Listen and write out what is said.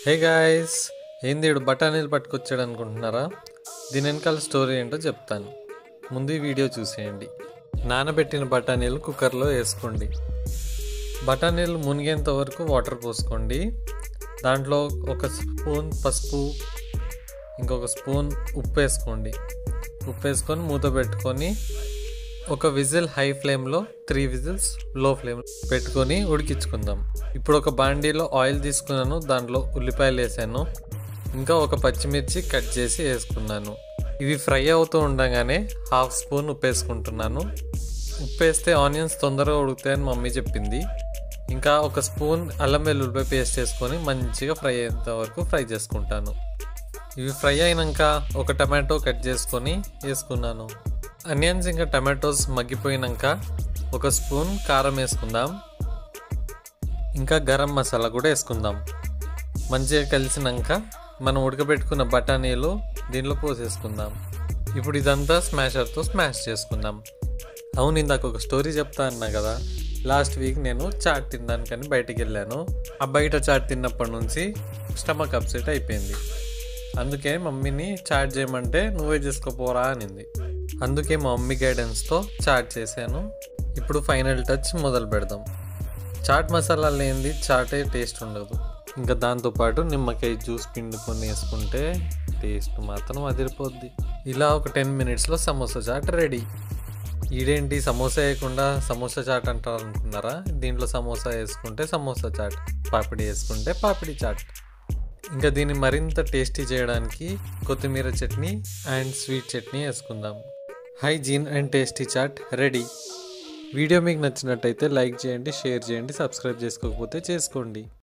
Hey guys, ఏంది ఈడు బఠానీలు పట్టుకొచ్చాడు అనుకుంటున్నారా? దీని వెనకాల స్టోరీ ఏంటో చెప్తాను. ముందు ఈ వీడియో చూసేయండి. నానబెట్టిన బఠానీలు కుక్కర్లో వేసుకోండి. బఠానీలు మునిగేంత వరకు వాటర్ పోసుకోండి. దాంట్లో ఒక స్పూన్ పసుపు, ఇంకొక స్పూన్ ఉప్పు వేసుకోండి. ఉప్పు వేసుకొని మూత పెట్టుకొని ఒక విజిల్ హై ఫ్లేమ్లో 3 విజిల్స్ లో ఫ్లేమ్ పెట్టుకొని ఉడికించుకుందాం. ఇప్పుడు ఒక బాండీలో ఆయిల్ తీసుకున్నాను, దాంట్లో ఉల్లిపాయలు వేసాను, ఇంకా ఒక పచ్చిమిర్చి కట్ చేసి వేసుకున్నాను. ఇవి ఫ్రై అవుతూ ఉండగానే 1/2 స్పూన్ ఉప్పు వేసుకుంటున్నాను. ఉప్పు వేస్తే ఆనియన్స్ తొందరగా ఉడుకుతాయని మమ్మీ చెప్పింది. ఇంకా ఒక స్పూన్ అల్లం వెల్లుల్లిపాయ పేస్ట్ వేసుకొని మంచిగా ఫ్రై అయ్యేంత వరకు ఫ్రై చేసుకుంటాను. ఇవి ఫ్రై అయినాక ఒక టమాటో కట్ చేసుకొని వేసుకున్నాను. ఆనియన్స్ ఇంకా టమాటోస్ మగ్గిపోయినాక ఒక స్పూన్ కారం వేసుకుందాం. ఇంకా గరం మసాలా కూడా వేసుకుందాం. మంచిగా కలిసినాక మనం ఉడకబెట్టుకున్న బఠానీలు దీంట్లో పోసేసుకుందాం. ఇప్పుడు ఇదంతా స్మాషర్తో స్మాష్ చేసుకుందాం. అవును, ఇందాక ఒక స్టోరీ చెప్తా అన్నా కదా, లాస్ట్ వీక్ నేను చాట్ తినడానికని బయటికి వెళ్ళాను. ఆ బయట చాట్ తిన్నప్పటి నుంచి స్టమక్ అప్సెట్ అయిపోయింది. అందుకే మమ్మీని చాట్ చేయమంటే నువ్వే చేసుకోపోరా అనింది. అందుకే మా మమ్మీ గైడెన్స్తో చాట్ చేశాను. ఇప్పుడు ఫైనల్ టచ్ మొదలు పెడదాం. చాట్ మసాలా లేనిది చాటే టేస్ట్ ఉండదు. ఇంకా దాంతోపాటు నిమ్మకాయ జ్యూస్ పిండుకొని వేసుకుంటే టేస్ట్ మాత్రం అదిరిపోద్ది. ఇలా ఒక 10 మినిట్స్లో సమోసా చాట్ రెడీ. ఈడేంటి సమోసా వేయకుండా సమోసా చాట్ అంటారు అనుకున్నారా? దీంట్లో సమోసా వేసుకుంటే సమోసా చాట్, పాపిడి వేసుకుంటే పాపిడి చాట్. ఇంకా దీన్ని మరింత టేస్టీ చేయడానికి కొత్తిమీర చట్నీ అండ్ స్వీట్ చట్నీ వేసుకుందాం. Hygiene and tasty chaat ready. Video మీకు నచ్చినట్టయితే లైక్ చేయండి, షేర్ చేయండి, సబ్స్క్రైబ్ చేసుకోకపోతే చేసుకోండి.